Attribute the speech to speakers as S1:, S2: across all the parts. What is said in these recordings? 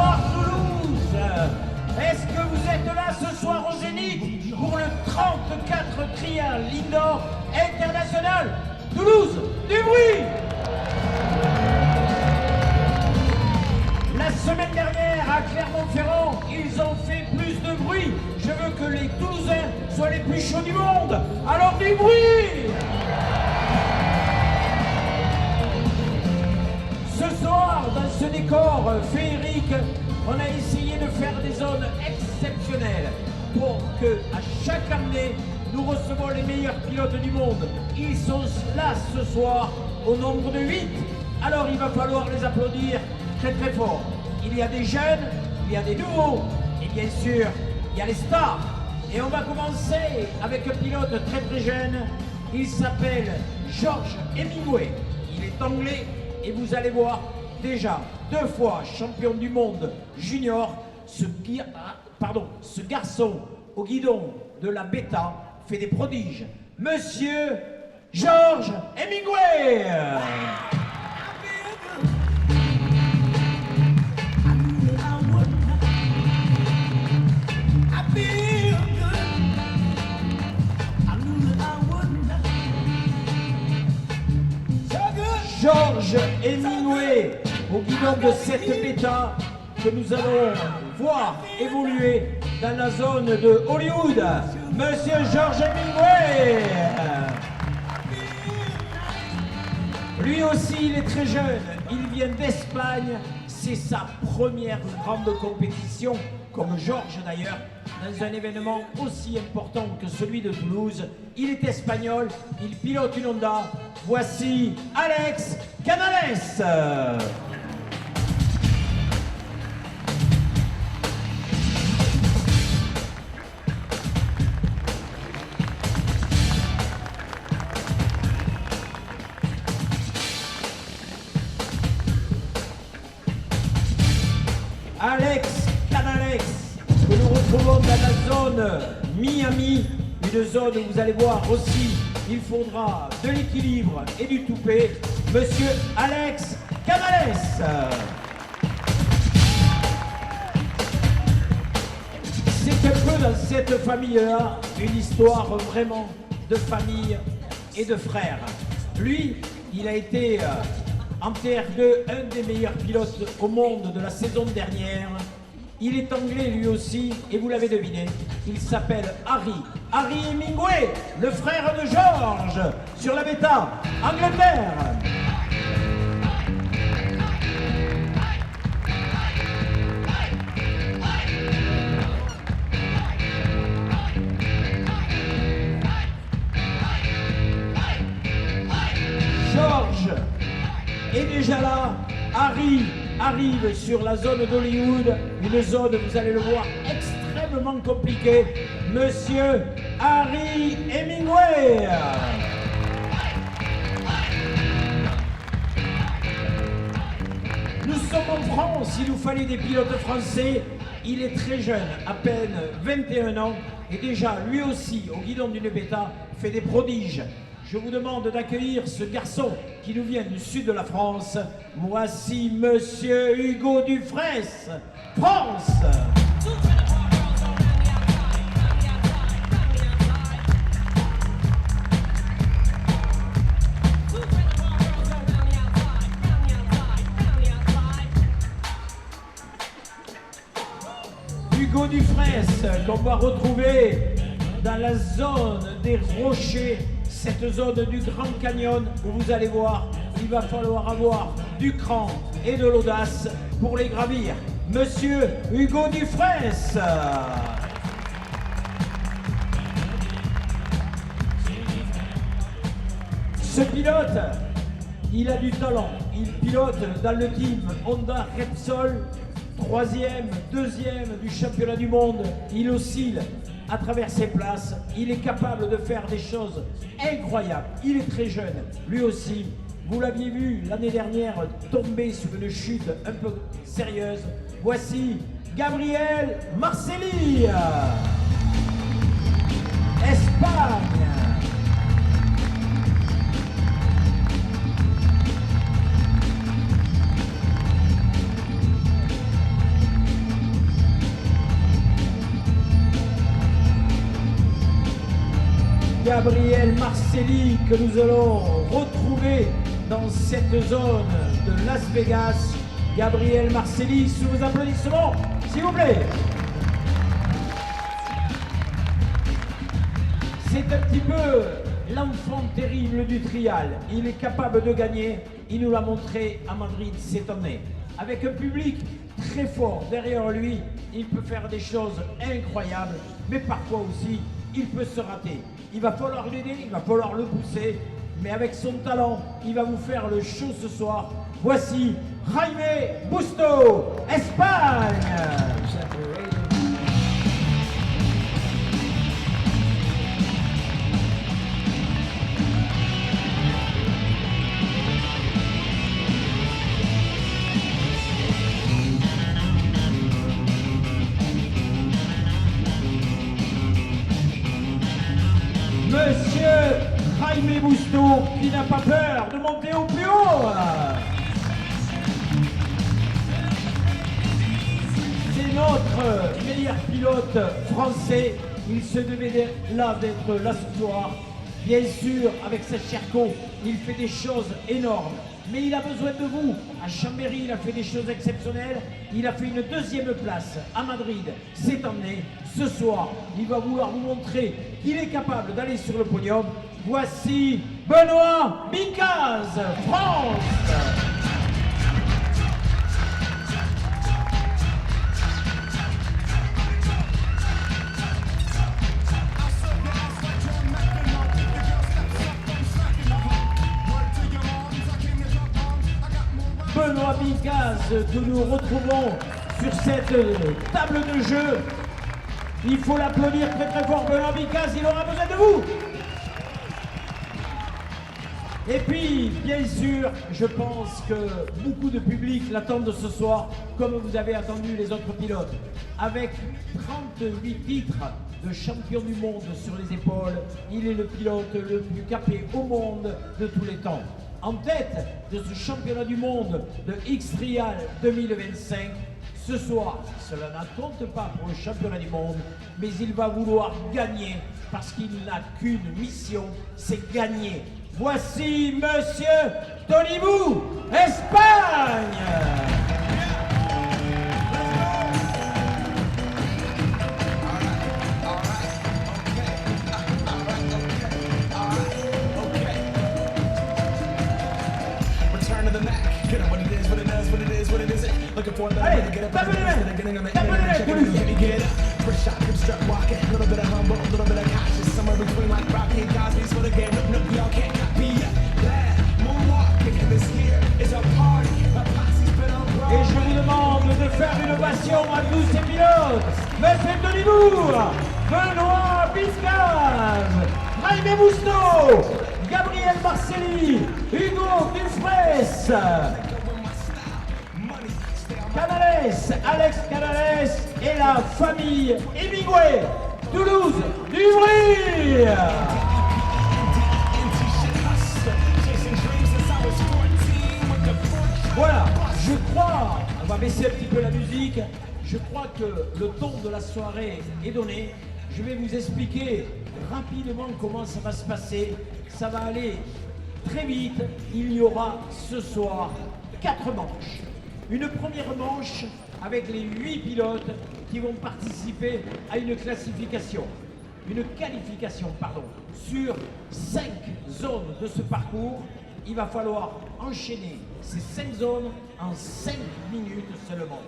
S1: Bonsoir Toulouse. Est-ce que vous êtes là ce soir au Zénith pour le 34 Trial Indoor International Toulouse du bruit? La semaine dernière à Clermont-Ferrand, ils ont fait plus de bruit. Je veux que les Toulousains soient les plus chauds du monde. Alors du bruit! Ce soir, dans ce décor féerique, on a essayé de faire des zones exceptionnelles pour que, à chaque année, nous recevons les meilleurs pilotes du monde. Ils sont là ce soir au nombre de 8. Alors il va falloir les applaudir très très fort. Il y a des jeunes, il y a des nouveaux, et bien sûr, il y a les stars. Et on va commencer avec un pilote très très jeune. Il s'appelle George Hemingway. Il est anglais. Et vous allez voir, déjà 2 fois champion du monde junior, ce garçon au guidon de la bêta fait des prodiges. Monsieur George Hemingway. George Hemingway au guidon de cette bêta que nous allons voir évoluer dans la zone de Hollywood. Monsieur George Hemingway. Lui aussi, il est très jeune. Il vient d'Espagne. C'est sa première grande compétition, comme George d'ailleurs, dans un événement aussi important que celui de Toulouse. Il est espagnol, il pilote une Honda. Voici Alex Canales. Alex Canales, que nous retrouvons dans la zone Miami, une zone où vous allez voir aussi, il faudra de l'équilibre et du toupet. Monsieur Alex Canales. C'est un peu dans cette famille-là une histoire vraiment de famille et de frères. Lui, il a été en TR2 un des meilleurs pilotes au monde de la saison dernière. Il est anglais lui aussi, et vous l'avez deviné, il s'appelle Harry Hemingway, le frère de George, sur la bêta, Angleterre. George est déjà là, Harry arrive sur la zone d'Hollywood, une zone, vous allez le voir, extrêmement compliquée. Monsieur Harry Hemingway. Nous sommes en France, il nous fallait des pilotes français. Il est très jeune, à peine 21 ans, et déjà, lui aussi, au guidon d'une bêta, fait des prodiges. Je vous demande d'accueillir ce garçon qui nous vient du sud de la France. Voici Monsieur Hugo Dufresne, France. Hugo Dufresne, qu'on va retrouver dans la zone des rochers, cette zone du Grand Canyon où vous allez voir, il va falloir avoir du cran et de l'audace pour les gravir. Monsieur Hugo Dufresne. Ce pilote, il a du talent. Il pilote dans le team Honda Repsol, 3e, 2e du championnat du monde. Il oscille à travers ses places. Il est capable de faire des choses incroyables. Il est très jeune. Lui aussi, vous l'aviez vu l'année dernière tomber sur une chute un peu sérieuse. Voici Gabriel Marcelli. Espagne. Gabriel Marcelli que nous allons retrouver dans cette zone de Las Vegas. Gabriel Marcelli, sous vos applaudissements, s'il vous plaît. C'est un petit peu l'enfant terrible du trial. Il est capable de gagner. Il nous l'a montré à Madrid cette année. Avec un public très fort derrière lui, il peut faire des choses incroyables, mais parfois aussi, il peut se rater. Il va falloir l'aider, il va falloir le pousser, mais avec son talent, il va vous faire le show ce soir. Voici Jaime Busto, Espagne. Monsieur Jaime Busto, qui n'a pas peur de monter au plus haut. C'est notre meilleur pilote français. Il se devait là d'être là ce soir. Bien sûr, avec sa Cherco, il fait des choses énormes. Mais il a besoin de vous. À Chambéry, il a fait des choses exceptionnelles. Il a fait une deuxième place à Madrid cette année. Ce soir, il va vouloir vous montrer qu'il est capable d'aller sur le podium. Voici Benoît Bicaz, France. Benoît Bicaz que nous retrouvons sur cette table de jeu. Il faut l'applaudir très très fort, Benoît Bicaz, il aura besoin de vous. Et puis, bien sûr, je pense que beaucoup de public l'attendent ce soir, comme vous avez attendu les autres pilotes. Avec 38 titres de champion du monde sur les épaules, il est le pilote le plus capé au monde de tous les temps. En tête de ce championnat du monde de X-Trial 2025, ce soir, cela ne compte pas pour le championnat du monde, mais il va vouloir gagner parce qu'il n'a qu'une mission, c'est gagner. Voici Monsieur Tolibou, Espagne. Allez, tapez les mains, et je vous demande de faire une ovation à tous ces pilotes. Monsieur Tolibou, Benoît Bicaz, Jaime Busto, Gabriel Marcelli, Hugo Dufresne, Canales, Alex Canales et la famille Hemingway, Toulouse, du bruit. Voilà, je crois, on va baisser un petit peu la musique, je crois que le ton de la soirée est donné. Je vais vous expliquer rapidement comment ça va se passer. Ça va aller très vite. Il y aura ce soir 4 manches. Une première manche avec les 8 pilotes qui vont participer à une qualification, sur 5 zones de ce parcours. Il va falloir enchaîner ces 5 zones en 5 minutes seulement.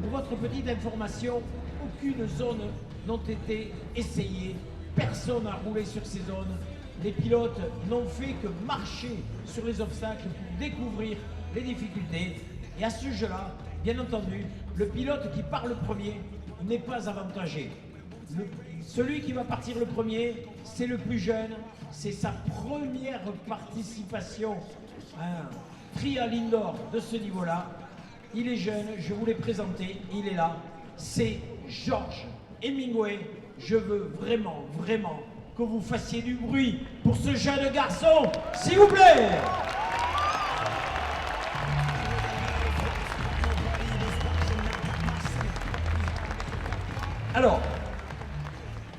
S1: Pour votre petite information, aucune zone n'a été essayée, personne n'a roulé sur ces zones. Les pilotes n'ont fait que marcher sur les obstacles pour découvrir les difficultés. Et à ce jeu-là, bien entendu, le pilote qui part le premier n'est pas avantagé. Celui qui va partir le premier, c'est le plus jeune, c'est sa première participation à un trial indoor de ce niveau-là. Il est jeune, je vous l'ai présenté, il est là, c'est George Hemingway. Je veux vraiment, vraiment que vous fassiez du bruit pour ce jeune garçon, s'il vous plaît. Alors,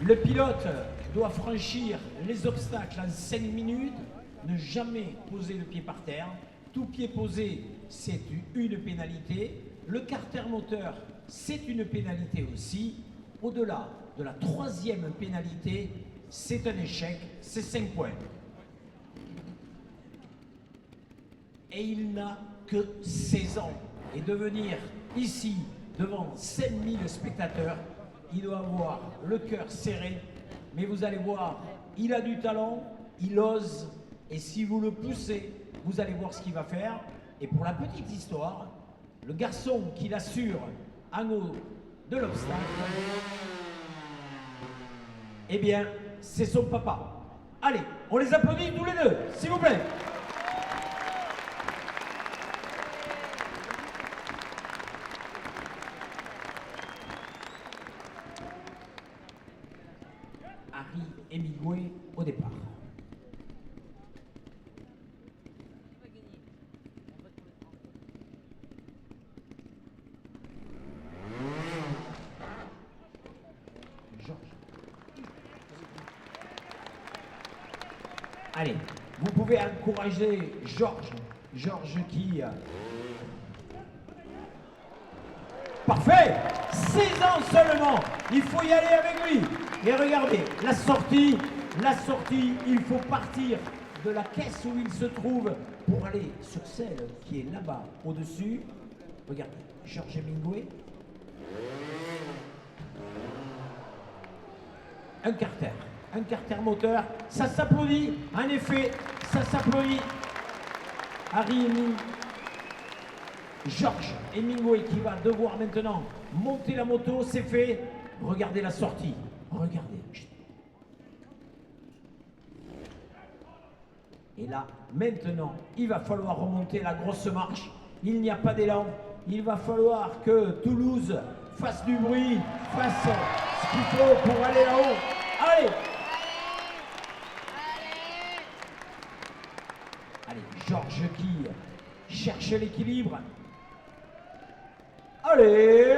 S1: le pilote doit franchir les obstacles en 5 minutes, ne jamais poser le pied par terre. Tout pied posé, c'est une pénalité. Le carter moteur, c'est une pénalité aussi. Au-delà de la 3e pénalité, c'est un échec, c'est 5 points. Et il n'a que 16 ans. Et de venir ici, devant 5000 spectateurs, il doit avoir le cœur serré. Mais vous allez voir, il a du talent, il ose. Et si vous le poussez, vous allez voir ce qu'il va faire. Et pour la petite histoire, le garçon qui l'assure en haut de l'obstacle, eh bien, c'est son papa. Allez, on les applaudit tous les deux, s'il vous plaît. Harry Hemingway au départ. Allez, vous pouvez encourager Georges. Georges qui... Parfait! 16 ans seulement, il faut y aller avec lui. Et regardez, la sortie, il faut partir de la caisse où il se trouve pour aller sur celle qui est là-bas, au-dessus. Regardez, Georges Hemingway. Un carter moteur, ça s'applaudit, en effet, ça s'applaudit. Harry Hemingway, Georges Hemingway qui va devoir maintenant monter la moto, c'est fait. Regardez la sortie, regardez. Et là, maintenant, il va falloir remonter la grosse marche. Il n'y a pas d'élan. Il va falloir que Toulouse fasse du bruit, fasse ce qu'il faut pour aller là-haut. Allez! Allez, Georges qui cherche l'équilibre. Allez!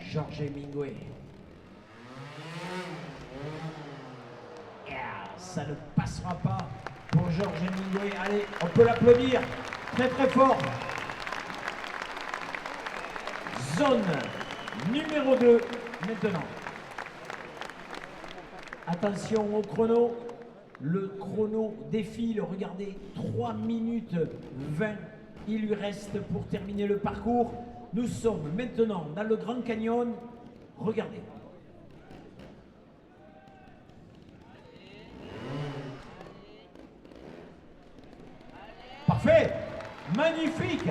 S1: Georges Hemingway. Ça ne passera pas pour Georges Hemingway. Allez, on peut l'applaudir très très fort. Zone numéro 2 maintenant. Attention au chrono. Le chrono défile. Regardez, 3 minutes 20. Il lui reste pour terminer le parcours. Nous sommes maintenant dans le Grand Canyon. Regardez. Parfait, magnifique.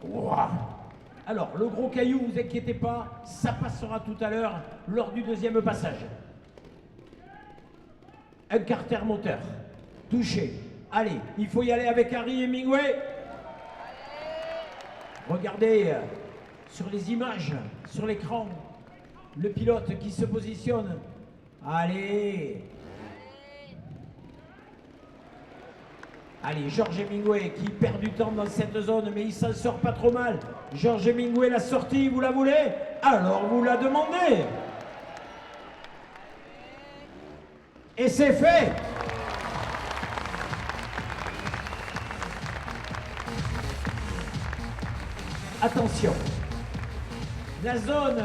S1: Wow. Alors, le gros caillou, vous inquiétez pas, ça passera tout à l'heure lors du deuxième passage. Un carter moteur, touché. Allez, il faut y aller avec Harry Hemingway. Regardez sur les images, sur l'écran, le pilote qui se positionne. Allez. Allez, Georges Hemingway qui perd du temps dans cette zone, mais il s'en sort pas trop mal. Georges Hemingway, la sortie, vous la voulez? Alors vous la demandez. Et c'est fait. Attention, la zone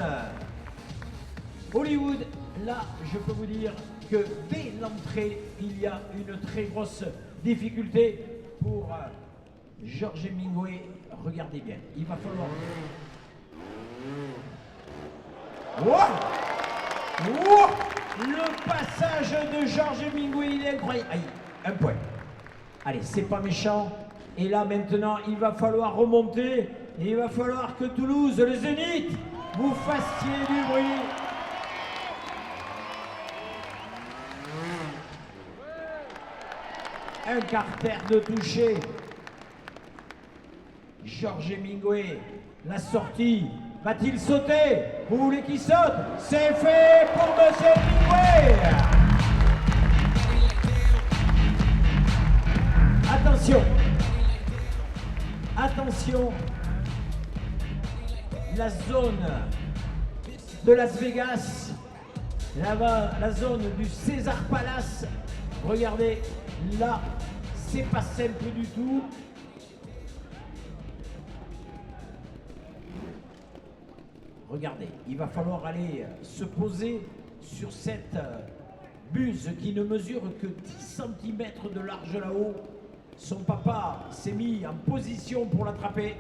S1: Hollywood, là, je peux vous dire que dès l'entrée, il y a une très grosse difficulté pour Georges Hemingway. Regardez bien, il va falloir... Wow! Wow! Le passage de Georges Hemingway, il est incroyable. Aïe, un point. Allez, c'est pas méchant. Et là, maintenant, il va falloir remonter. Et il va falloir que Toulouse, le Zénith, vous fassiez du bruit. Un carter de toucher. Georges Hemingway, la sortie. Va-t-il sauter? Vous voulez qu'il saute? C'est fait pour Monsieur Hemingway. Attention. Attention. la zone de Las Vegas, là-bas, la zone du César Palace. Regardez, là, c'est pas simple du tout. Regardez, il va falloir aller se poser sur cette buse qui ne mesure que 10 cm de large là-haut. Son papa s'est mis en position pour l'attraper.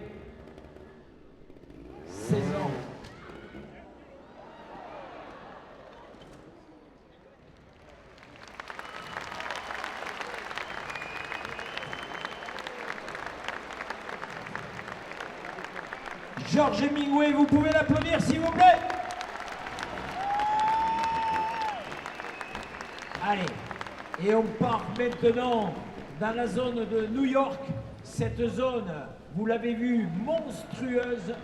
S1: 16 ans. Georges Hemingway, vous pouvez l'applaudir s'il vous plaît. Allez, et on part maintenant dans la zone de New York. Cette zone, vous l'avez vu, monstrueuse.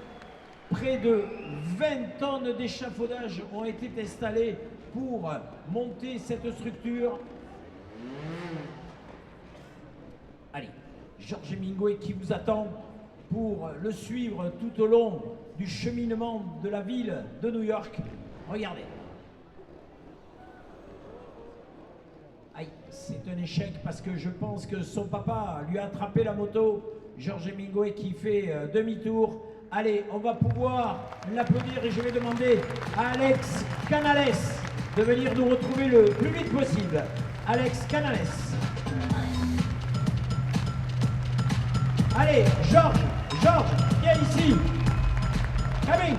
S1: Près de 20 tonnes d'échafaudage ont été installées pour monter cette structure. Allez, Georges Hemingway qui vous attend pour le suivre tout au long du cheminement de la ville de New York. Regardez. Aïe, c'est un échec parce que je pense que son papa lui a attrapé la moto. Georges Hemingway qui fait demi-tour. Allez, on va pouvoir l'applaudir et je vais demander à Alex Canales de venir nous retrouver le plus vite possible. Alex Canales. Allez, Georges, viens ici. Coming.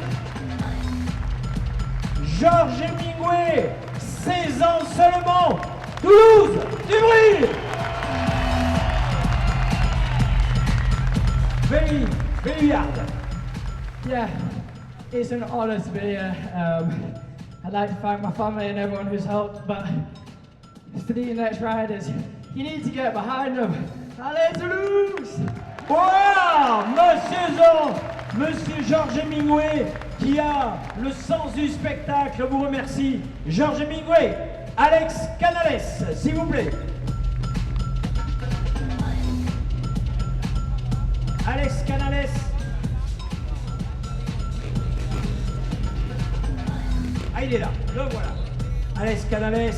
S1: Georges Hemingway, 16 ans seulement. Toulouse, du bruit. Very hard.
S2: Yeah, it's an honour to be here. I'd like to thank my family and everyone who's helped, but for the next riders, you need to get behind them. Allez Toulouse!
S1: Wow, Monsieur Georges Hemingway, qui a le sens du spectacle, vous remercie. Georges Hemingway, Alex Canales, s'il vous plaît. Alex Canales. Ah, il est là, le voilà. Alex Canales,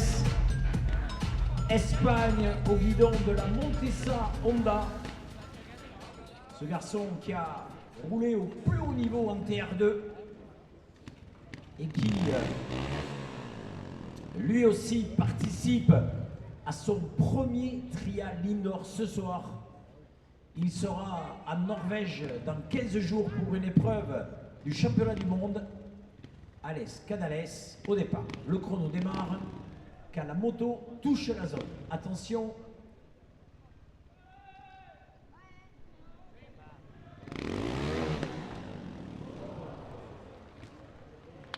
S1: Espagne au guidon de la Montesa Honda. Ce garçon qui a roulé au plus haut niveau en TR2 et qui lui aussi participe à son premier trial indoor ce soir. Il sera en Norvège dans 15 jours pour une épreuve du championnat du monde. Alex Canales au départ. Le chrono démarre quand la moto touche la zone. Attention.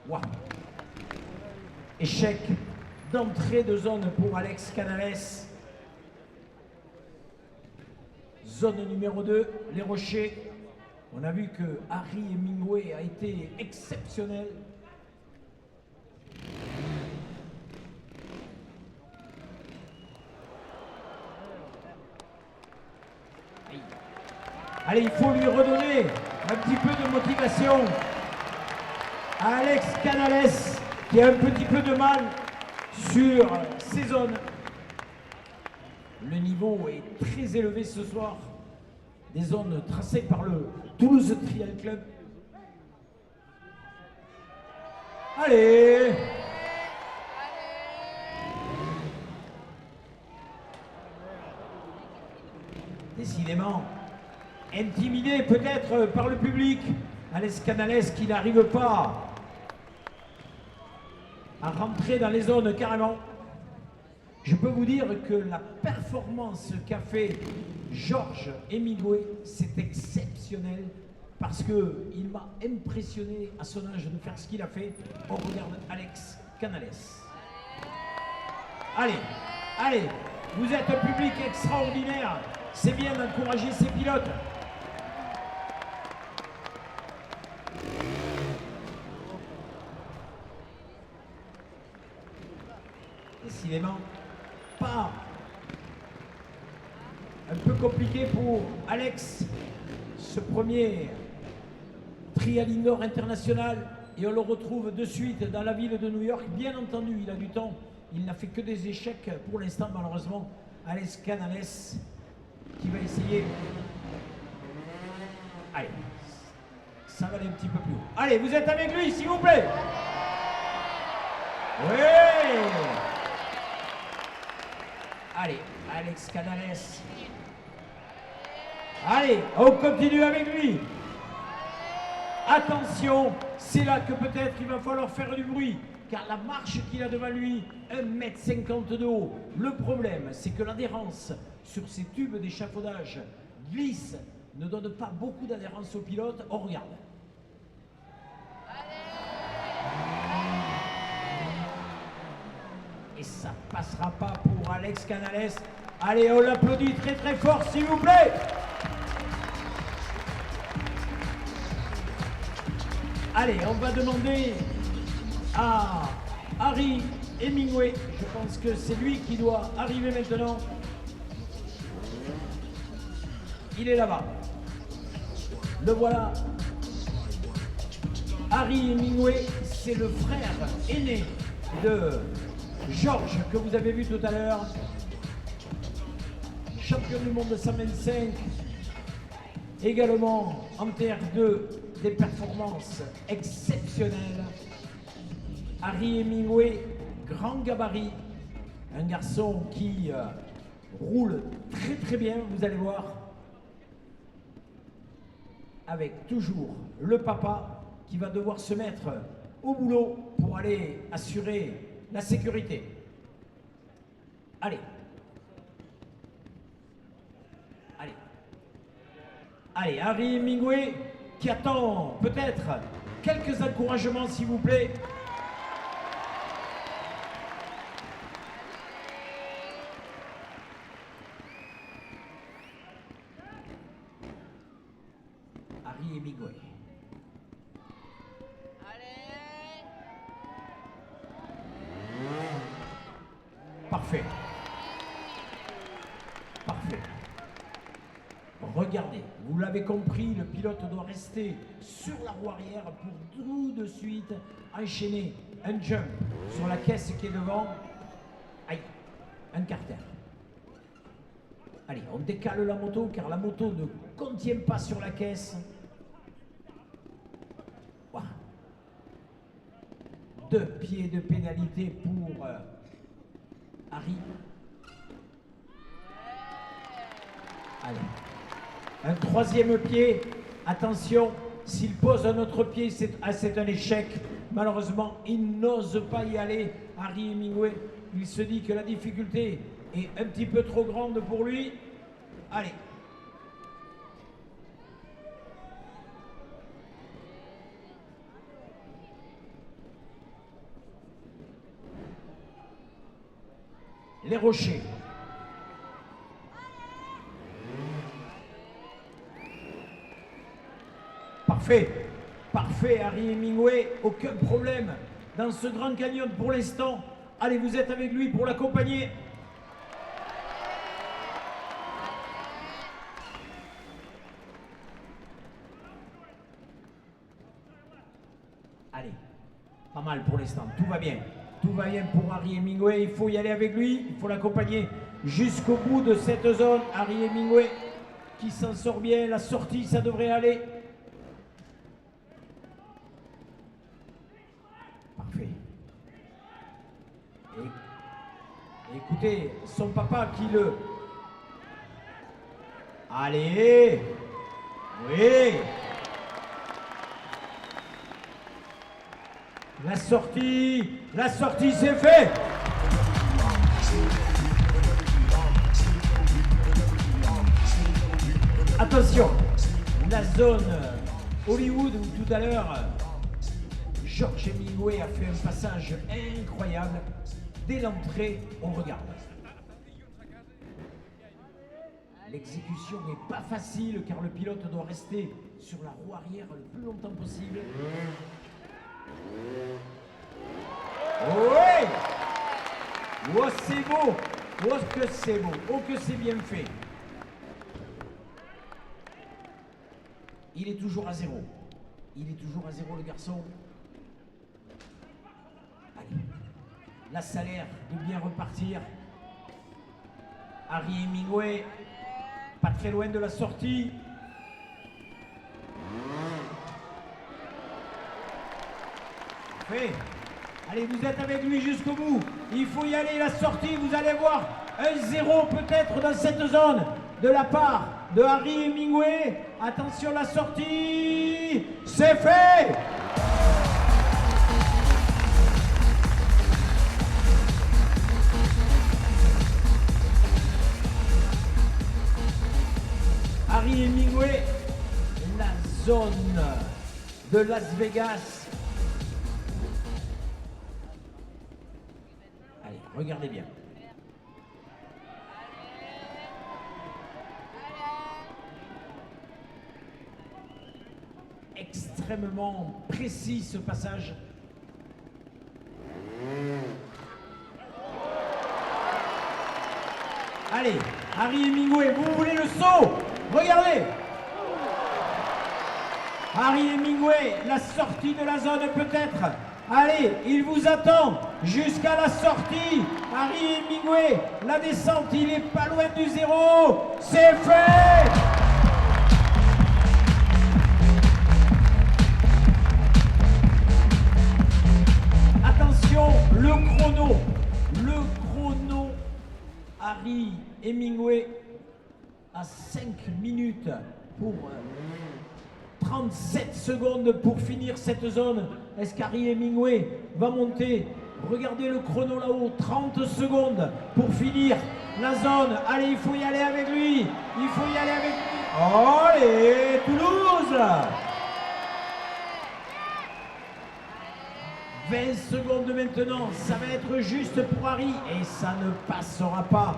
S1: Wow. Échec d'entrée de zone pour Alex Canales. Zone numéro 2, les rochers. On a vu que Harry Hemingway a été exceptionnel. Allez, il faut lui redonner un petit peu de motivation à Alex Canales qui a un petit peu de mal sur ces zones. Le niveau est très élevé ce soir. Des zones tracées par le Toulouse Trial Club. Allez! Décidément, intimidé peut-être par le public, Alex Canales qui n'arrive pas à rentrer dans les zones carrément. Je peux vous dire que la performance qu'a fait Georges Hemingway, c'est exceptionnel parce qu'il m'a impressionné à son âge de faire ce qu'il a fait. On regarde Alex Canales. Allez, allez, vous êtes un public extraordinaire. C'est bien d'encourager ces pilotes. Décidément, pas un peu compliqué pour Alex, ce premier Trial Indoor International, et on le retrouve de suite dans la ville de New York. Bien entendu, il a du temps, il n'a fait que des échecs pour l'instant, malheureusement. Alex Canales qui va essayer. Allez, ça va aller un petit peu plus haut. Allez, vous êtes avec lui, s'il vous plaît. Oui. Allez, Alex Canales. Allez, on continue avec lui. Attention, c'est là que peut-être il va falloir faire du bruit, car la marche qu'il a devant lui, 1,50 m de haut. Le problème, c'est que l'adhérence sur ces tubes d'échafaudage glisse, ne donne pas beaucoup d'adhérence au pilote. On regarde. Et ça passera pas pour Alex Canales. Allez, on l'applaudit très très fort, s'il vous plaît. Allez, on va demander à Harry Hemingway. Je pense que c'est lui qui doit arriver maintenant. Il est là-bas. Le voilà. Harry Hemingway, c'est le frère aîné de George que vous avez vu tout à l'heure. Champion du monde de 125. Également en TR2, des performances exceptionnelles. Harry Hemingway, grand gabarit, un garçon qui roule très très bien, vous allez voir, avec toujours le papa qui va devoir se mettre au boulot pour aller assurer la sécurité. Allez. Allez. Allez, Harry Hemingway qui attend peut-être quelques encouragements, s'il vous plaît. Harry Hemingway.
S3: Allez.
S1: Parfait. Parfait. Regardez, vous l'avez compris, le pilote doit rester sur la roue arrière pour tout de suite enchaîner un jump sur la caisse qui est devant. Aïe, un carter. Allez, on décale la moto car la moto ne contient pas sur la caisse. Voilà. 2 pieds de pénalité pour Harry. Allez. Un 3e pied, attention, s'il pose un autre pied, c'est un échec. Malheureusement, il n'ose pas y aller, Harry Hemingway. Il se dit que la difficulté est un petit peu trop grande pour lui. Allez. Les rochers. Parfait, parfait Harry Hemingway, aucun problème dans ce Grand Canyon pour l'instant. Allez, vous êtes avec lui pour l'accompagner. Allez, pas mal pour l'instant, tout va bien. Tout va bien pour Harry Hemingway, il faut y aller avec lui, il faut l'accompagner jusqu'au bout de cette zone. Harry Hemingway qui s'en sort bien, la sortie ça devrait aller. Parfait. Et écoutez, son papa qui le... Allez! Oui! La sortie c'est fait! Attention, la zone Hollywood où tout à l'heure George Hemingway a fait un passage incroyable. Dès l'entrée, on regarde. L'exécution n'est pas facile car le pilote doit rester sur la roue arrière le plus longtemps possible. Oui! Oh, c'est beau! Oh, que c'est beau! Oh, que c'est bien fait! Il est toujours à 0. Il est toujours à 0 le garçon. Allez. Là, ça a l'air de bien repartir. Harry Hemingway, pas très loin de la sortie. Fait. Allez, vous êtes avec lui jusqu'au bout. Il faut y aller, la sortie, vous allez voir un 0 peut-être dans cette zone de la part de Harry Hemingway. Attention, la sortie, c'est fait. Harry Hemingway, la zone de Las Vegas. Allez, regardez bien. Extrêmement précis ce passage. Allez, Harry Hemingway, vous voulez le saut? Regardez! Harry Hemingway, la sortie de la zone peut-être. Allez, il vous attend jusqu'à la sortie. Harry Hemingway, la descente, il est pas loin du 0. C'est fait! Attention, le chrono. Harry Hemingway à 5 minutes pour 37 secondes pour finir cette zone. Est-ce qu'Harry Hemingway va monter? Regardez le chrono là-haut, 30 secondes pour finir la zone. Allez, il faut y aller avec lui. Il faut y aller avec lui. Allez, Toulouse! 20 secondes maintenant, ça va être juste pour Harry et ça ne passera pas.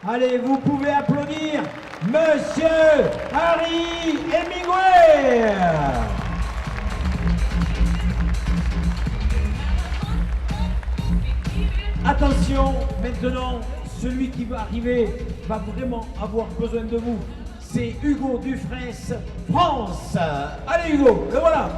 S1: Allez, vous pouvez applaudir Monsieur Harry Hemingway. Attention, maintenant, celui qui va arriver va vraiment avoir besoin de vous. C'est Hugo Dufresne, France. Allez Hugo, le voilà.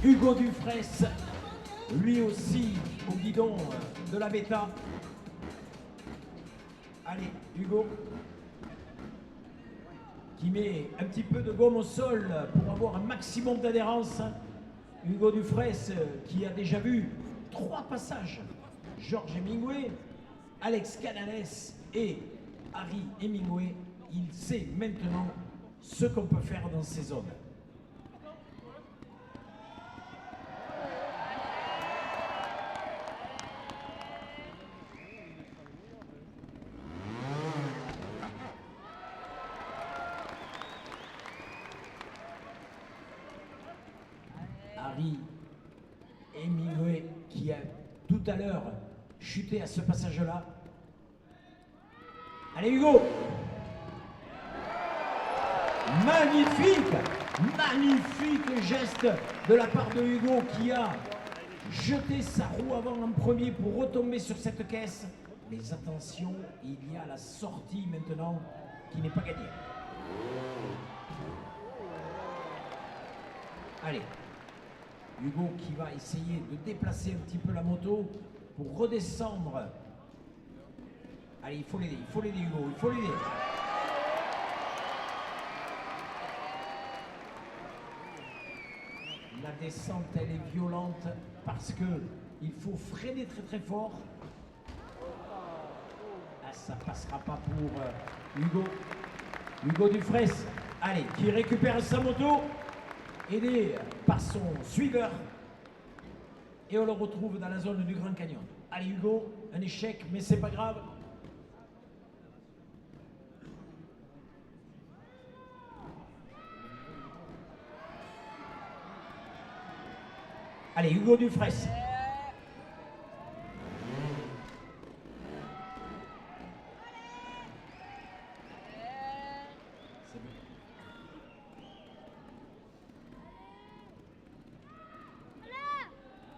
S1: Hugo Dufresne, lui aussi au guidon de la bêta. Allez, Hugo, qui met un petit peu de gomme au sol pour avoir un maximum d'adhérence. Hugo Dufresne, qui a déjà vu 3 passages. Georges Hemingway, Alex Canales et Harry Hemingway. Il sait maintenant ce qu'on peut faire dans ces zones. Harry Hemingway qui a tout à l'heure chuté à ce passage-là. Allez Hugo! Magnifique! Magnifique geste de la part de Hugo qui a jeté sa roue avant en premier pour retomber sur cette caisse. Mais attention, il y a la sortie maintenant qui n'est pas gagnée. Allez. Hugo qui va essayer de déplacer un petit peu la moto pour redescendre. Allez, il faut l'aider Hugo, il faut l'aider. La descente, elle est violente parce que il faut freiner très très fort. Ah, ça passera pas pour Hugo. Hugo Dufresne, allez, qui récupère sa moto. Aidé par son suiveur et on le retrouve dans la zone du Grand Canyon. Allez Hugo, un échec mais c'est pas grave. Allez Hugo Dufresne.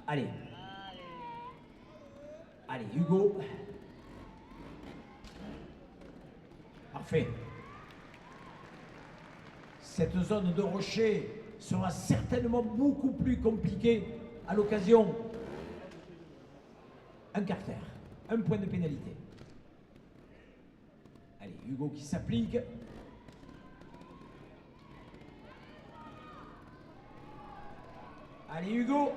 S1: Allez. Allez, Hugo. Parfait. Cette zone de rocher sera certainement beaucoup plus compliquée à l'occasion. Un carter, un point de pénalité. Allez, Hugo qui s'applique. Allez, Hugo.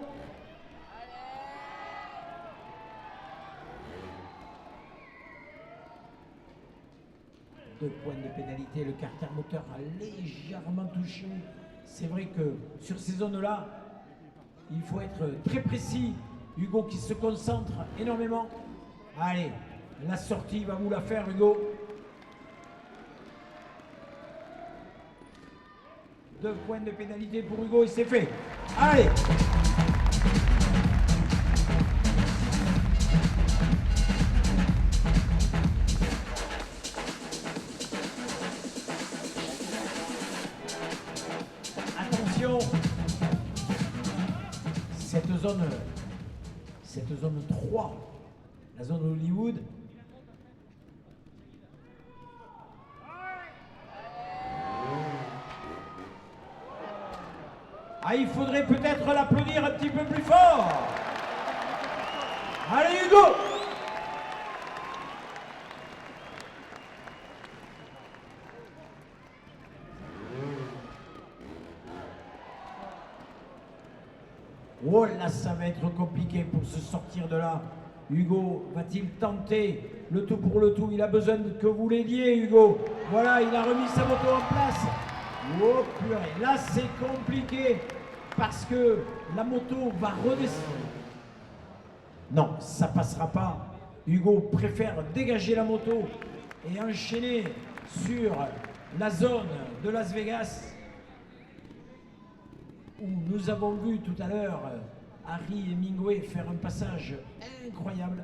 S1: Deux points de pénalité, le carter moteur a légèrement touché. C'est vrai que sur ces zones-là, il faut être très précis. Hugo qui se concentre énormément. Allez, la sortie va vous la faire, Hugo. Deux points de pénalité pour Hugo et c'est fait. Allez! Attention! Cette zone 3, la zone Hollywood, ah, il faudrait peut-être l'applaudir un petit peu plus fort. Allez, Hugo! Oh là, ça va être compliqué pour se sortir de là. Hugo va-t-il tenter le tout pour le tout? Il a besoin que vous l'aidiez, Hugo. Voilà, il a remis sa moto en place. Oh purée, là c'est compliqué parce que la moto va redescendre. Non, ça passera pas. Hugo préfère dégager la moto et enchaîner sur la zone de Las Vegas où nous avons vu tout à l'heure Harry Hemingway faire un passage incroyable.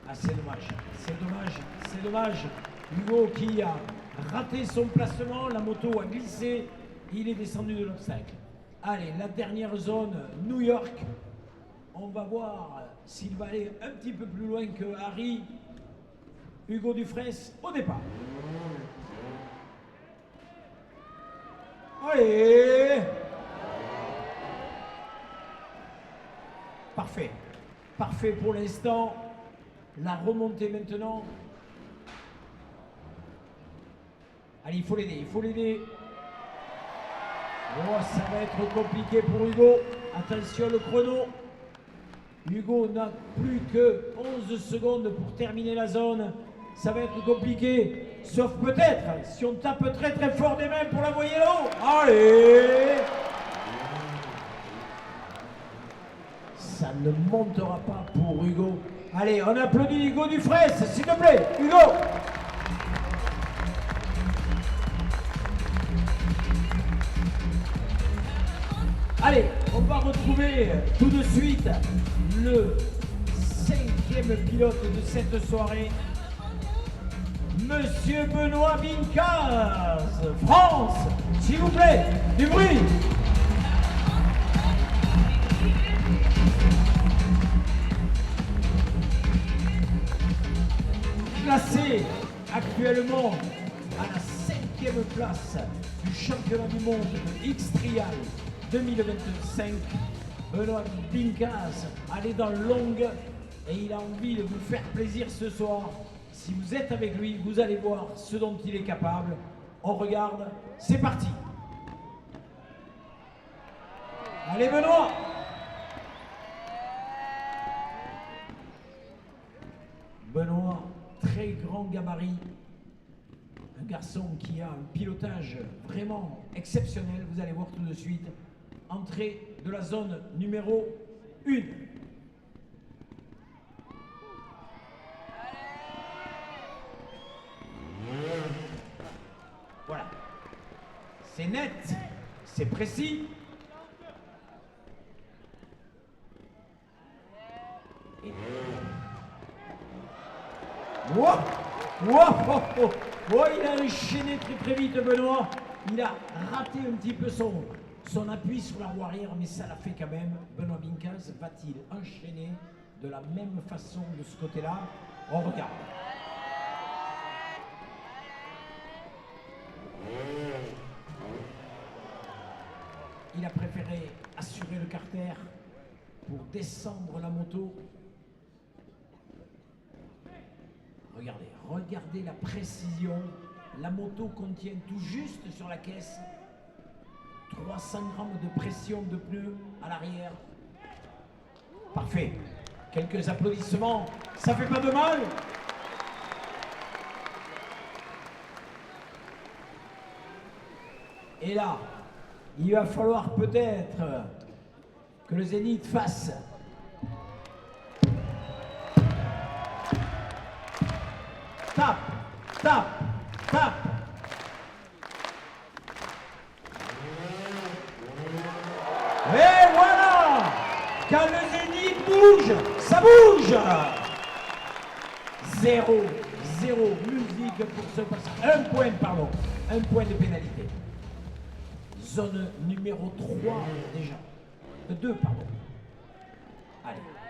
S1: Ah, c'est dommage, c'est dommage, c'est dommage. Hugo qui a raté son placement, la moto a glissé, il est descendu de l'obstacle. Allez, la dernière zone, New York. On va voir s'il va aller un petit peu plus loin que Harry. Hugo Dufresne au départ. Allez! Parfait. Parfait pour l'instant. La remontée maintenant. Allez, il faut l'aider, il faut l'aider. Oh, ça va être compliqué pour Hugo. Attention le chrono. Hugo n'a plus que 11 secondes pour terminer la zone. Ça va être compliqué. Sauf peut-être si on tape très très fort des mains pour l'envoyer là-haut. Allez! Ça ne montera pas pour Hugo. Allez, on applaudit Hugo Dufresne, s'il te plaît. Hugo! Allez, on va retrouver tout de suite le 5e pilote de cette soirée, Monsieur Benoît Bincaz, France, s'il vous plaît, du bruit. Classé actuellement à la 5e place du championnat du monde de X-Trial 2025, Benoît Bincaz a les dents longues et il a envie de vous faire plaisir ce soir. Si vous êtes avec lui, vous allez voir ce dont il est capable. On regarde, c'est parti. Allez Benoît! Benoît, très grand gabarit, un garçon qui a un pilotage vraiment exceptionnel, vous allez voir tout de suite. Entrée de la zone numéro 1. Voilà. C'est net, c'est précis. Et... Wow, wow, oh, oh, il a enchaîné très très vite Benoît. Il a raté un petit peu son appui sur la roue arrière, mais ça l'a fait quand même. Benoît Bincas va-t-il enchaîner de la même façon de ce côté-là? On regarde. Il a préféré assurer le carter pour descendre la moto. Regardez la précision. La moto contient tout juste sur la caisse 300 grammes de pression de pneus à l'arrière. Parfait. Quelques applaudissements. Ça fait pas de mal. Et là, il va falloir peut-être que le Zénith fasse tape, tape, tape. Et voilà! Quand le Zénith bouge, ça bouge! 0 musique pour ce passage. Un point de pénalité. Zone numéro 3 déjà. 2, pardon.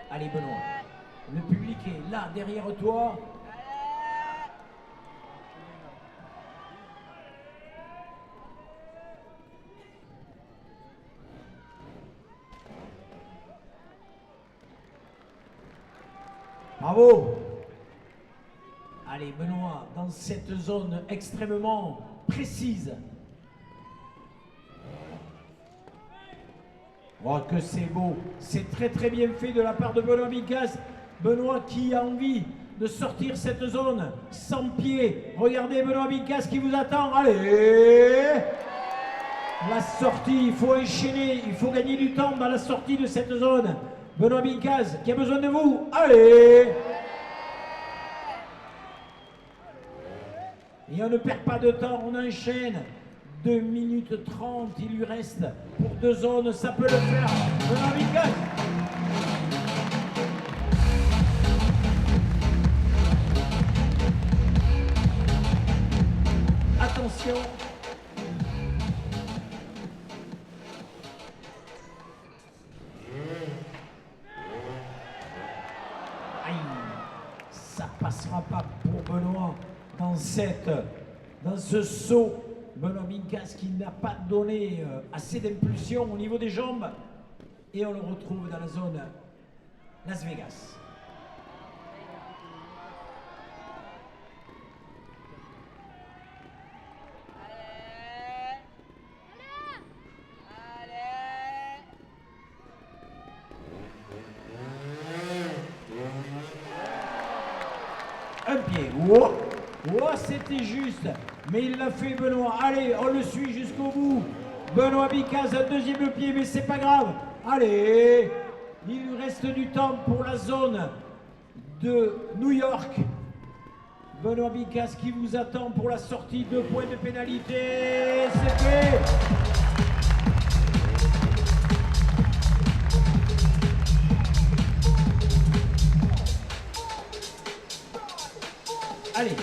S1: Allez Benoît. Le public est là, derrière toi. Bravo! Allez, Benoît, dans cette zone extrêmement précise. Oh, que c'est beau! C'est très très bien fait de la part de Benoît Bincas. Benoît qui a envie de sortir cette zone sans pied. Regardez Benoît Bincas qui vous attend. Allez! La sortie, il faut enchaîner, il faut gagner du temps dans la sortie de cette zone. Benoît Bincas qui a besoin de vous. Allez! Et on ne perd pas de temps, on enchaîne. 2 minutes 30, il lui reste pour 2 zones, ça peut le faire. Benoît Bincas. Attention. Ça passera pas pour Benoît dans ce saut. Benoît Bincas qui n'a pas donné assez d'impulsion au niveau des jambes. Et on le retrouve dans la zone Las Vegas. Un pied. Oh, c'était juste. Mais il l'a fait, Benoît. Allez, on le suit jusqu'au bout. Benoît Bincas, un 2e pied, mais c'est pas grave. Allez, il lui reste du temps pour la zone de New York. Benoît Bincas qui vous attend pour la sortie. 2 points de pénalité. C'est fait. Allez.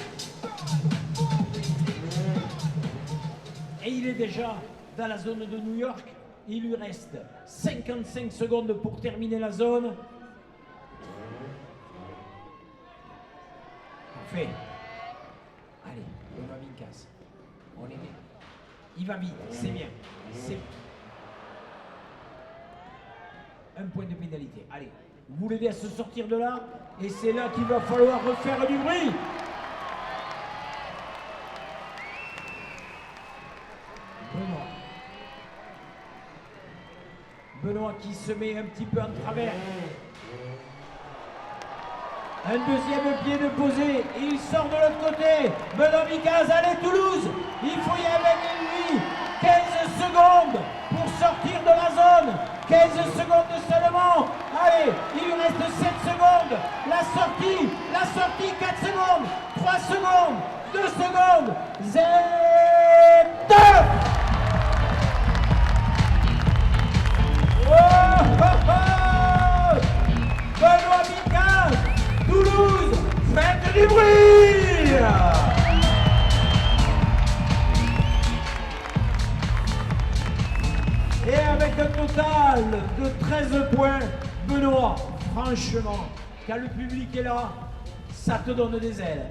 S1: Et il est déjà dans la zone de New York. Il lui reste 55 secondes pour terminer la zone. Parfait. Allez, Benoît Bincas. On est bien. Il va vite, c'est bien. C'est un point de pénalité. Allez, vous l'aidez à se sortir de là. Et c'est là qu'il va falloir refaire du bruit. Benoît qui se met un petit peu en travers. Un 2e pied de posé. Et il sort de l'autre côté. Benoît Bincas, allez Toulouse. Il faut y aller avec lui. 15 secondes pour sortir de la zone. 15 secondes seulement. Allez, il lui reste 7 secondes. La sortie, 4 secondes. 3 secondes. 2 secondes. 0. Benoît Bincas, Toulouse, faites du bruit! Et total de 13 points. Benoît, franchement, quand le public est là, ça te donne des ailes.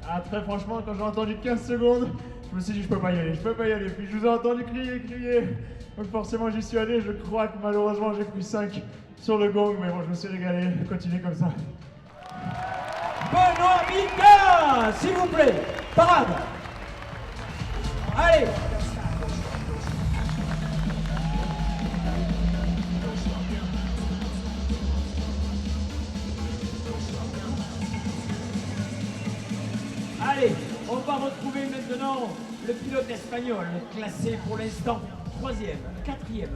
S3: Ah, très franchement, quand j'ai entendu 15 secondes, je me suis dit je peux pas y aller, je peux pas y aller. Puis je vous ai entendu crier. Donc forcément j'y suis allé, je crois que malheureusement j'ai pris 5 sur le gong, mais bon je me suis régalé, continuez comme ça.
S1: Benoît Bingas, s'il vous plaît, parade. Allez. Allez, on va retrouver maintenant le pilote espagnol, classé pour l'instant 4e,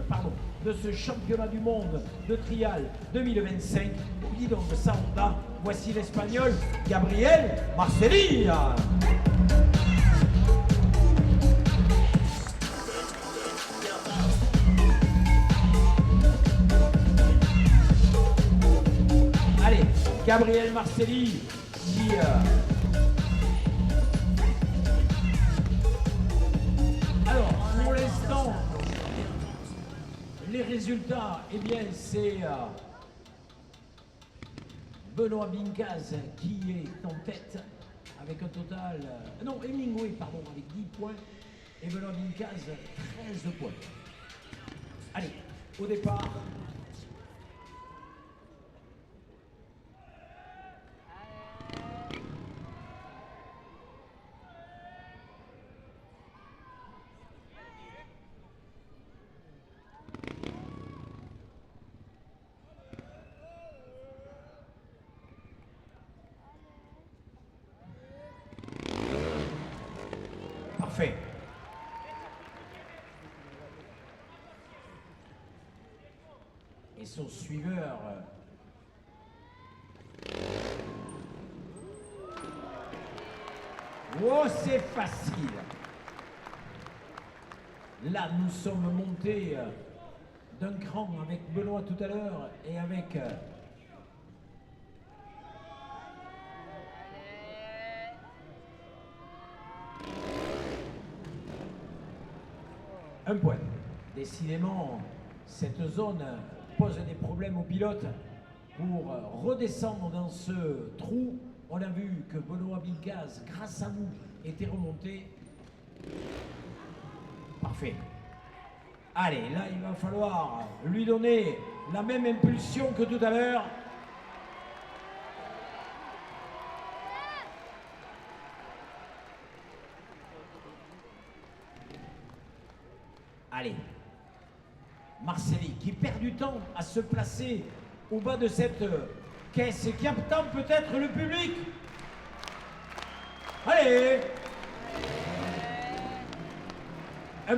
S1: de ce championnat du monde de trial 2025. Dis donc de sa Honda, voici l'espagnol Gabriel Marcelli. Allez, Gabriel Marcelli, qui alors, pour l'instant, les résultats, eh bien, c'est Benoît Bincaz qui est en tête avec un total... non, Hemingway, pardon, avec 10 points et Benoît Bincaz, 13 points. Allez, au départ... Parfait. Et son suiveur... Oh, c'est facile. Là, nous sommes montés d'un cran avec Benoît tout à l'heure et avec... un point. Décidément, cette zone pose des problèmes aux pilotes. Pour redescendre dans ce trou, on a vu que Benoît Bincaz, grâce à nous, était remonté. Parfait. Allez, là, il va falloir lui donner la même impulsion que tout à l'heure. Allez, Marcelli qui perd du temps à se placer au bas de cette caisse et qui attend peut-être le public. Allez, un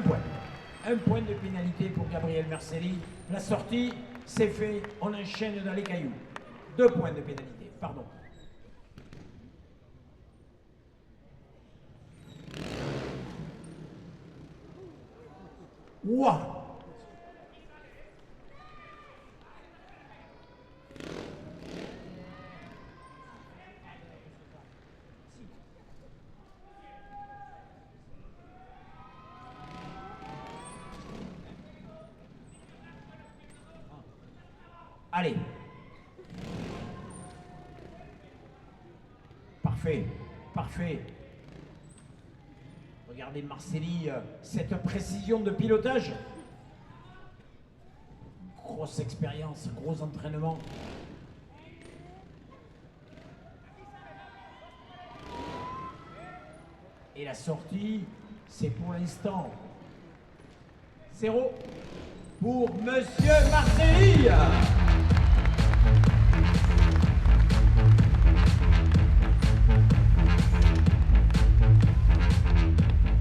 S1: point de pénalité pour Gabriel Marcelli. La sortie, c'est fait, on enchaîne dans les cailloux. 2 points de pénalité, pardon. Ouah! Allez. Parfait, parfait. Regardez Marcelli, cette précision de pilotage. Grosse expérience, gros entraînement. Et la sortie, c'est pour l'instant 0 pour Monsieur Marcelli.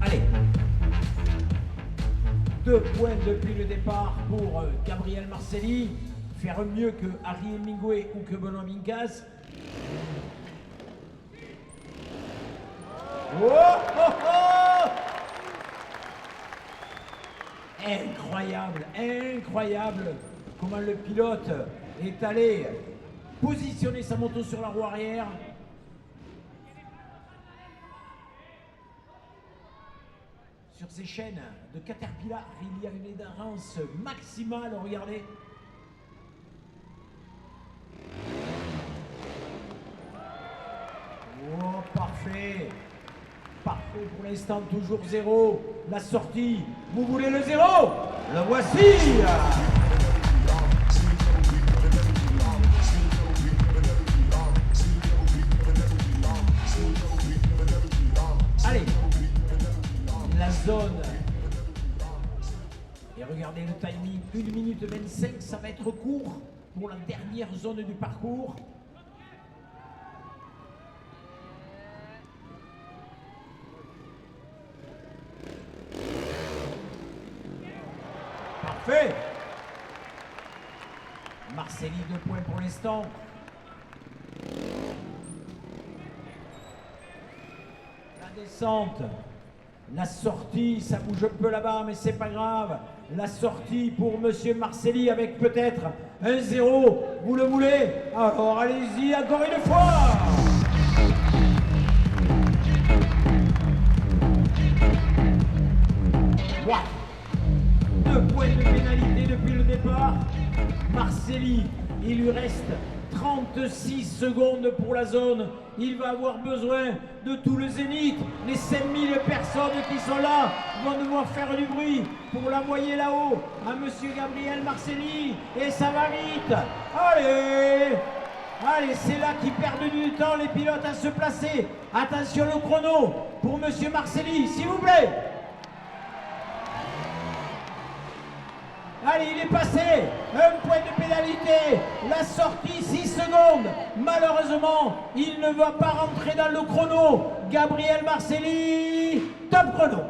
S1: Allez, 2 points depuis le départ pour Gabriel Marcelli. Faire mieux que Harry Hemingway ou que Benoît Bincaz. Oh, oh, oh! Incroyable, incroyable comment le pilote est allé positionner sa moto sur la roue arrière. sur ces chaînes de Caterpillar, il y a une adhérence maximale, regardez. Oh, parfait. Parfait pour l'instant, toujours 0. La sortie, vous voulez le 0? Le voici. Allez, la zone. Et regardez le timing, 1 minute 25, ça va être court pour la dernière zone du parcours. Parfait. Marcelli, 2 points pour l'instant. La descente, la sortie, ça bouge un peu là-bas, mais c'est pas grave. La sortie pour Monsieur Marcelli avec peut-être un 0. Vous le voulez? Alors allez-y encore une fois. Wow. 2 points de pénalité depuis le départ. Marcelli, il lui reste 36 secondes pour la zone. Il va avoir besoin de tout le zénith. Les 5000 personnes qui sont là vont devoir faire du bruit pour l'envoyer là-haut à Monsieur Gabriel Marcelli. Et ça va vite. Allez! Allez, c'est là qu'ils perdent du temps, les pilotes, à se placer. Attention le chrono pour Monsieur Marcelli, s'il vous plaît. Allez, il est passé. 1 point de pénalité. La sortie, 6 secondes. Malheureusement, il ne va pas rentrer dans le chrono. Gabriel Marcelli, top chrono.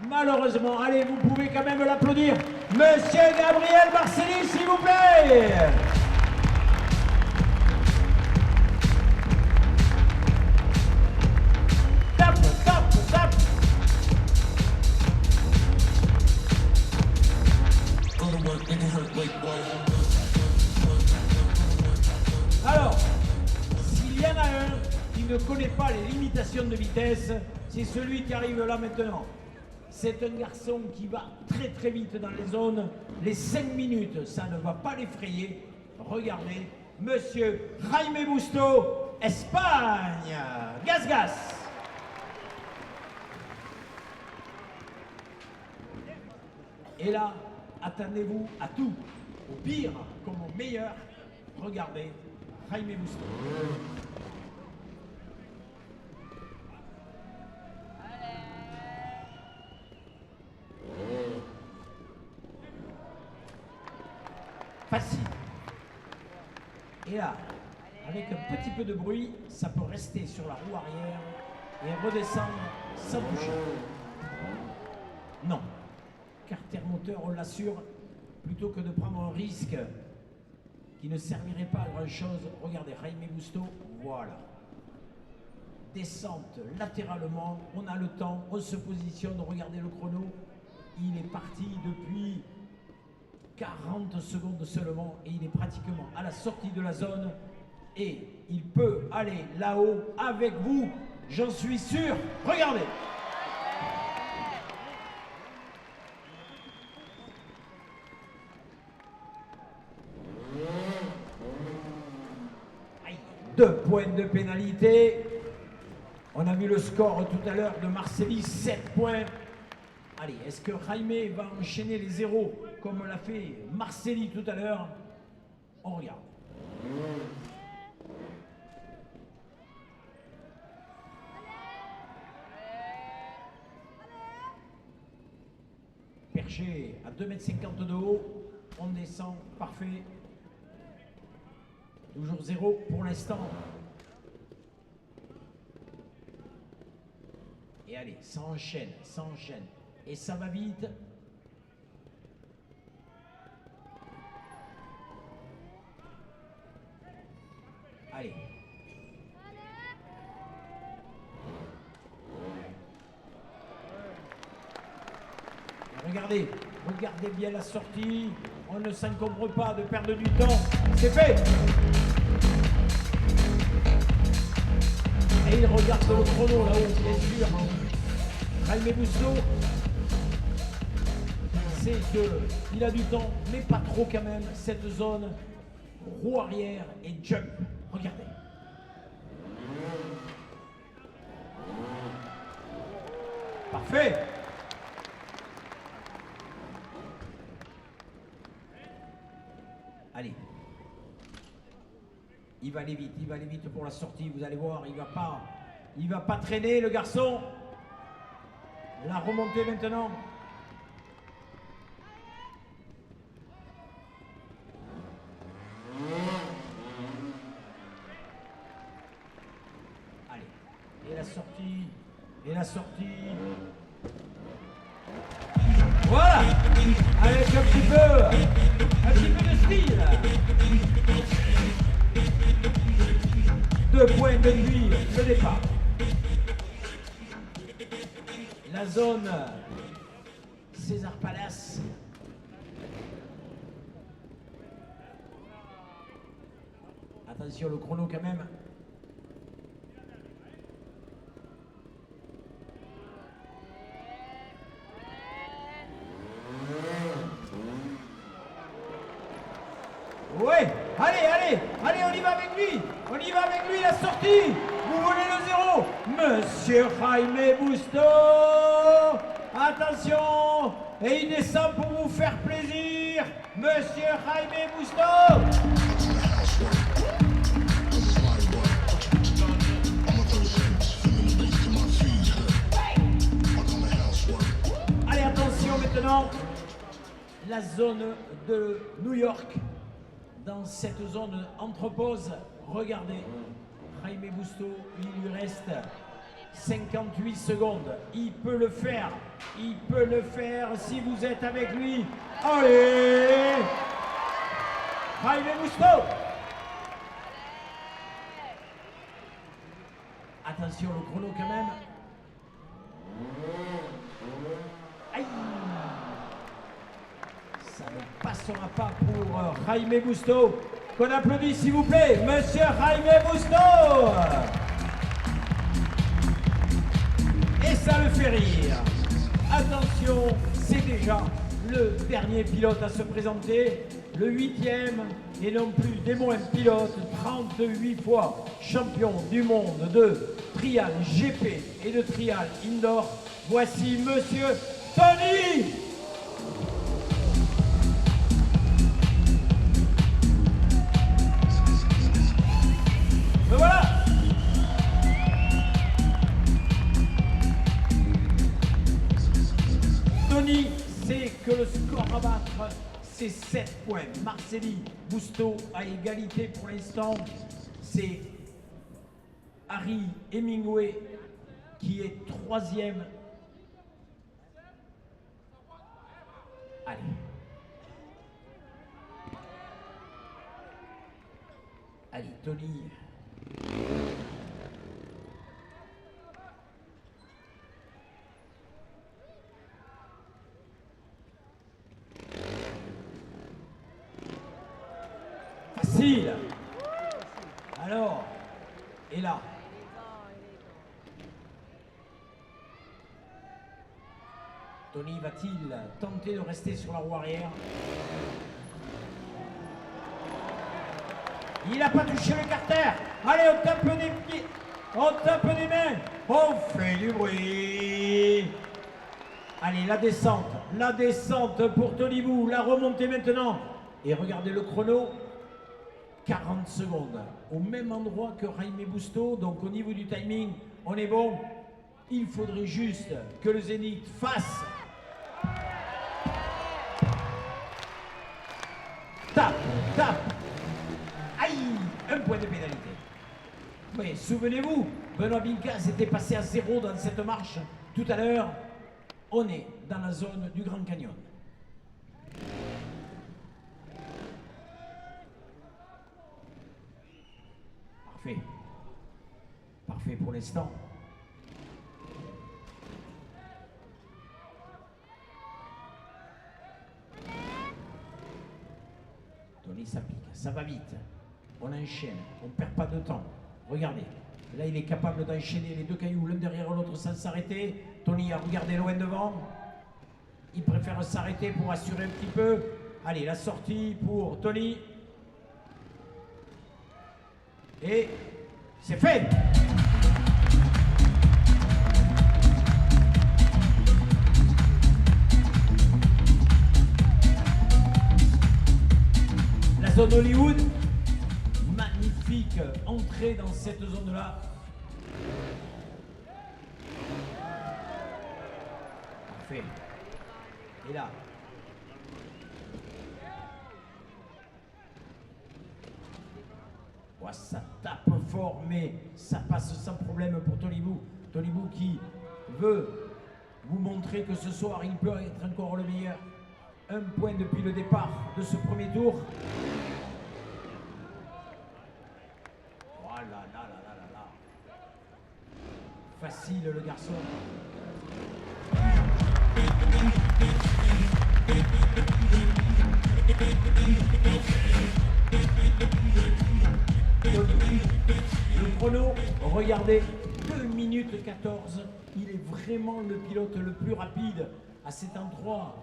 S1: Malheureusement, allez, vous pouvez quand même l'applaudir. Monsieur Gabriel Marcelli, s'il vous plaît. Alors, s'il y en a un qui ne connaît pas les limitations de vitesse, c'est celui qui arrive là maintenant. C'est un garçon qui va très très vite dans les zones. Les 5 minutes, ça ne va pas l'effrayer. Regardez, Monsieur Jaime Busto, Espagne. Gaz, gaz. Et là, attendez-vous à tout, au pire comme au meilleur. Regardez, Jaime Busto. Facile. Et là, avec un petit peu de bruit, ça peut rester sur la roue arrière et redescendre sans bouger. Non. Carter moteur, on l'assure, plutôt que de prendre un risque qui ne servirait pas à grand chose. Regardez, Jaime Busto, voilà. Descente latéralement, on a le temps, on se positionne, regardez le chrono. Il est parti depuis 40 secondes seulement et il est pratiquement à la sortie de la zone et il peut aller là-haut avec vous, j'en suis sûr. Regardez. Aïe, 2 points de pénalité. On a vu le score tout à l'heure de Marcelli, 7 points. Allez, est-ce que Jaime va enchaîner les 0 comme l'a fait Marcelli tout à l'heure? On regarde. Perché à 2,50 m de haut, on descend, parfait. Toujours 0 pour l'instant. Et allez, ça enchaîne, ça enchaîne. Et ça va vite. Allez. Et regardez, regardez bien la sortie. On ne s'encombre pas de perdre du temps. C'est fait. Et il regarde le chrono là-haut, bien sûr. Jaime Busto, c'est qu'il a du temps, mais pas trop quand même, cette zone roue arrière et jump. Regardez. Parfait. Allez. Il va aller vite pour la sortie, vous allez voir, il va pas traîner le garçon. La remontée maintenant. Allez, et la sortie. Voilà, avec un petit peu de style. 2 points de lui, le départ. La zone César Palace. Attention, le chrono quand même. Ouais, allez, on y va avec lui. On y va avec lui, la sortie. Vous voulez le 0. Monsieur Jaime Busto. Attention. Et il descend pour vous faire plaisir. Monsieur Jaime Busto. Allez, attention maintenant. La zone de New York. Dans cette zone entrepose, regardez, Jaime Busto, il lui reste 58 secondes. Il peut le faire si vous êtes avec lui. Allez, Jaime Busto. Attention, le chrono quand même. Aïe. Ça ne passera pas pour Jaime Busto. Qu'on applaudit s'il vous plaît, Monsieur Jaime Busto. Et ça le fait rire. Attention, c'est déjà le dernier pilote à se présenter, le 8e et non plus des moins pilotes, 38 fois champion du monde de trial GP et de trial indoor. Voici Monsieur Tony. Ben voilà. Tony sait que le score à battre, c'est 7 points. Marcelli Busto à égalité pour l'instant. C'est Harry Hemingway qui est 3e. Allez. Allez, Tony. Facile. Alors, et là. Tony va-t-il tenter de rester sur la roue arrière? Il n'a pas touché le carter. Allez, on tape des pieds, on tape des mains, on fait du bruit. Allez, la descente pour Tony Bou, la remontée maintenant. Et regardez le chrono, 40 secondes. Au même endroit que Jaime Busto, donc au niveau du timing, on est bon. Il faudrait juste que le Zénith fasse. Tape. Aïe, un point de pénalité. Mais souvenez-vous, Benoît Binka s'était passé à 0 dans cette marche tout à l'heure. On est dans la zone du Grand Canyon. Parfait pour l'instant. Tony s'applique, ça va vite. On enchaîne, on ne perd pas de temps. Regardez, Là, il est capable d'enchaîner les deux cailloux l'un derrière l'autre sans s'arrêter. Tony a regardé loin devant. Il préfère s'arrêter pour assurer un petit peu. Allez, la sortie pour Tony. Et c'est fait! La zone Hollywood, magnifique entrée dans cette zone-là. Parfait. Et là. Ouais, ça tape fort, mais ça passe sans problème pour Tony Bou. Tony Bou qui veut vous montrer que ce soir, il peut être encore le meilleur. Un point depuis le départ de ce premier tour. Voilà, là. Facile, le garçon. Le chrono, regardez, 2 minutes 14. Il est vraiment le pilote le plus rapide à cet endroit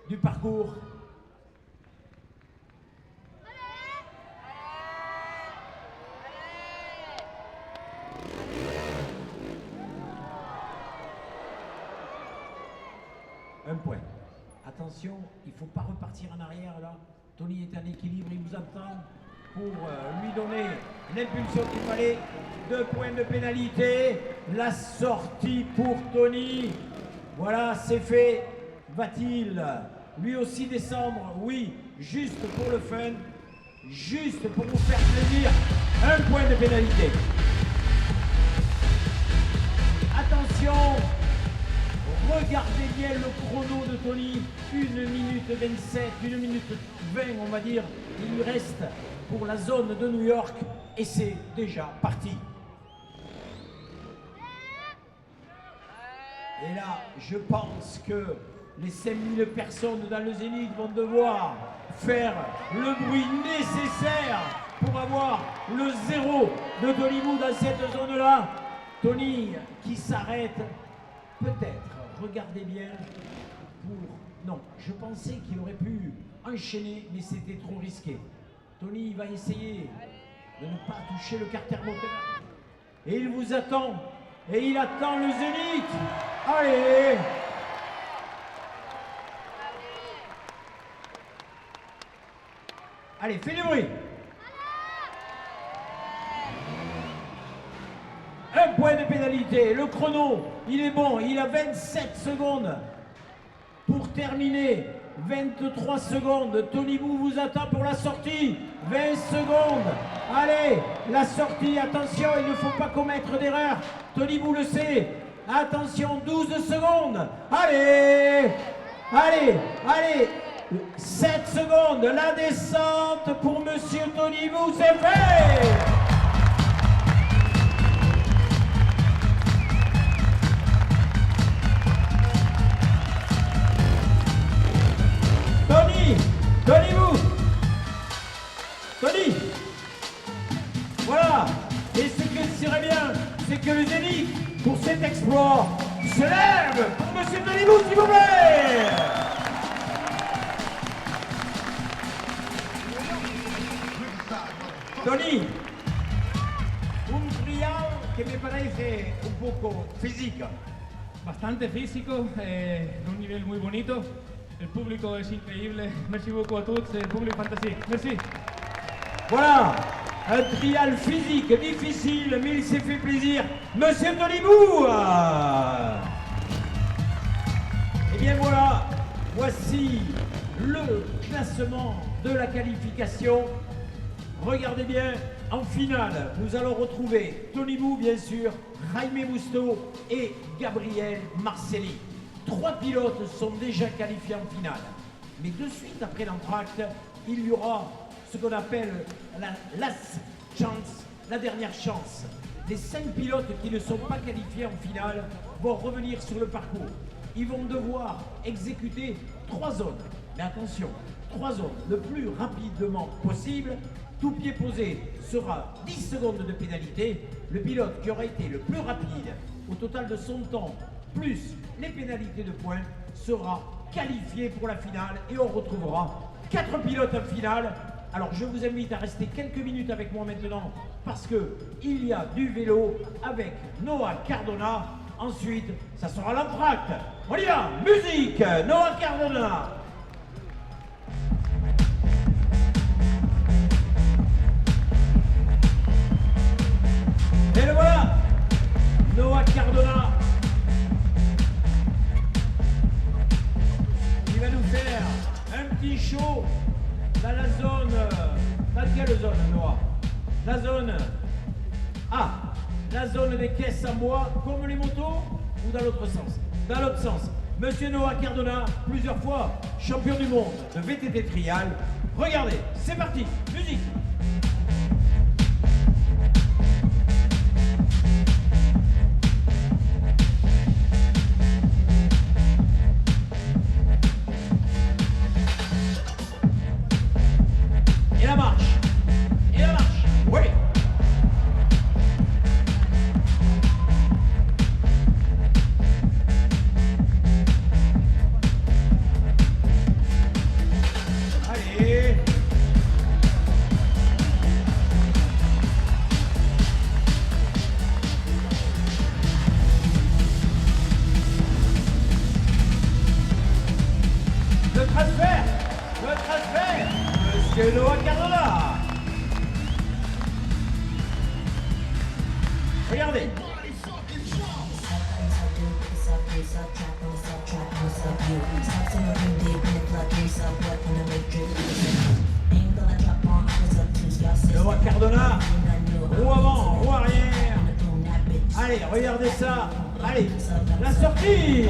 S1: du parcours. Un point. Attention, il ne faut pas repartir en arrière là. Tony est en équilibre, il vous attend pour lui donner l'impulsion qu'il fallait. 2 points de pénalité. La sortie pour Tony. Voilà, c'est fait. Va-t-il lui aussi descendre? Oui, juste pour le fun, juste pour vous faire plaisir. 1 point de pénalité. Attention, regardez bien le chrono de Tony. 1 minute 27, 1 minute 20 on va dire. Il lui reste pour la zone de New York et c'est déjà parti. Et là, je pense que les 5000 personnes dans le Zénith vont devoir faire le bruit nécessaire pour avoir le 0 de Tony Bou dans cette zone-là. Tony qui s'arrête, peut-être, regardez bien, pour... Non, je pensais qu'il aurait pu enchaîner, mais c'était trop risqué. Tony va essayer de ne pas toucher le carter moteur. Et il vous attend. Et il attend le Zénith. Allez! Allez, fais du bruit. 1 point de pénalité. Le chrono, il est bon. Il a 27 secondes pour terminer. 23 secondes. Tony Bou vous attend pour la sortie. 20 secondes. Allez, la sortie. Attention, il ne faut pas commettre d'erreur. Tony Bou le sait. Attention, 12 secondes. Allez, allez, allez. 7 secondes. La descente pour Monsieur Tony Bou, c'est fait. Tony Bou. Tony. Voilà. Et ce que serait bien, c'est que le Zénith, pour cet exploit, se lève pour Monsieur Tony Bou, s'il vous plaît. Tony, un trial que me parece un poco físico.
S4: Bastante físico, en un nivel muy bonito. El público es increíble. Merci beaucoup à tous. Le public fantastique. Merci.
S1: Voilà, un trial physique difficile, mais il s'est fait plaisir. Monsieur Tony Bou. Eh bien voilà, voici le classement de la qualification. Regardez bien, en finale, nous allons retrouver Tony Bou, bien sûr, Jaime Musto et Gabriel Marcelli. 3 pilotes sont déjà qualifiés en finale. Mais de suite après l'entracte, il y aura ce qu'on appelle la last chance, la dernière chance. Les 5 pilotes qui ne sont pas qualifiés en finale vont revenir sur le parcours. Ils vont devoir exécuter 3 zones. Mais attention, 3 zones le plus rapidement possible Tout pied posé sera 10 secondes de pénalité. Le pilote qui aura été le plus rapide au total de son temps, plus les pénalités de points, sera qualifié pour la finale et on retrouvera 4 pilotes en finale. Alors je vous invite à rester quelques minutes avec moi maintenant parce que il y a du vélo avec Noah Cardona. Ensuite, ça sera l'entracte. On y va, musique, Noah Cardona. Et le voilà, Noah Cardona. Il va nous faire un petit show dans la zone. Dans quelle zone, Noah? La zone. Ah, la zone des caisses en bois, comme les motos, ou dans l'autre sens? Dans l'autre sens. Monsieur Noah Cardona, plusieurs fois champion du monde de VTT trial. Regardez, c'est parti, musique. Et la marche. Et la marche. Oui. Allez. Le transfert. Le transfert. Monsieur Noah Cardona. Regardez. Noah Cardona. Roue avant, roue arrière. Allez, regardez ça. Allez, la sortie.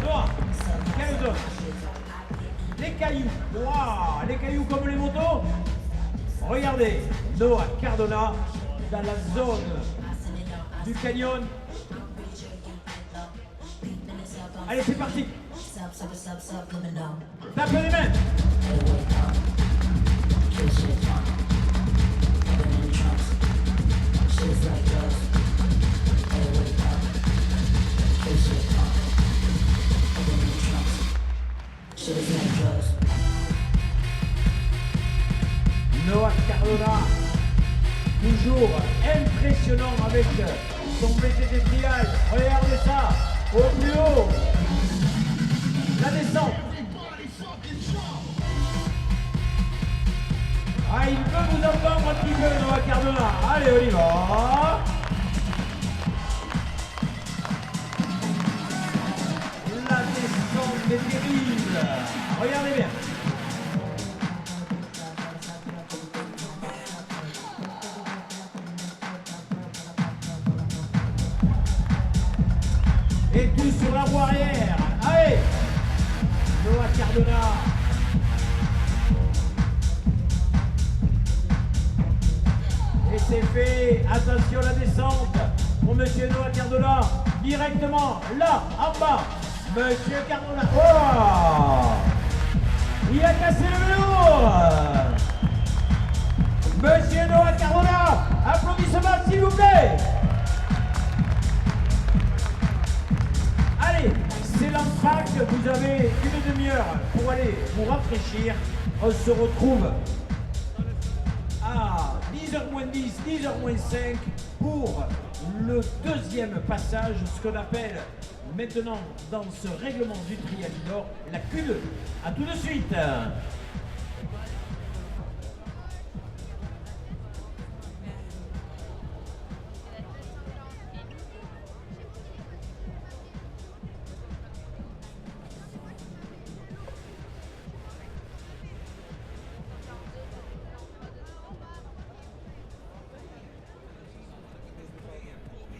S1: Noah, quelle zone? Les cailloux. Waouh, les cailloux comme les motos. Regardez, Noah Cardona dans la zone du canyon. Allez, c'est parti. Tape les mains. Noah Cardona, toujours impressionnant avec son VTT trial. Regardez ça, au plus haut. La descente. Ah, il peut vous entendre un petit peu, Noah Cardona. Allez, on y va. La descente est terrible. Regardez bien. Et tout sur la roue arrière. Allez, Noah Cardona. Et c'est fait. Attention la descente pour Monsieur Noah Cardona. Directement là, en bas. Monsieur Cardona. Oh, il a cassé le vélo. Monsieur Noah Cardona. Applaudissements s'il vous plaît. Allez, c'est l'entracte, vous avez une demi-heure pour aller vous rafraîchir. On se retrouve à 10h moins 10, 10h moins 5 pour le deuxième passage, ce qu'on appelle maintenant dans ce règlement du trial indoor la Q2. A tout de suite.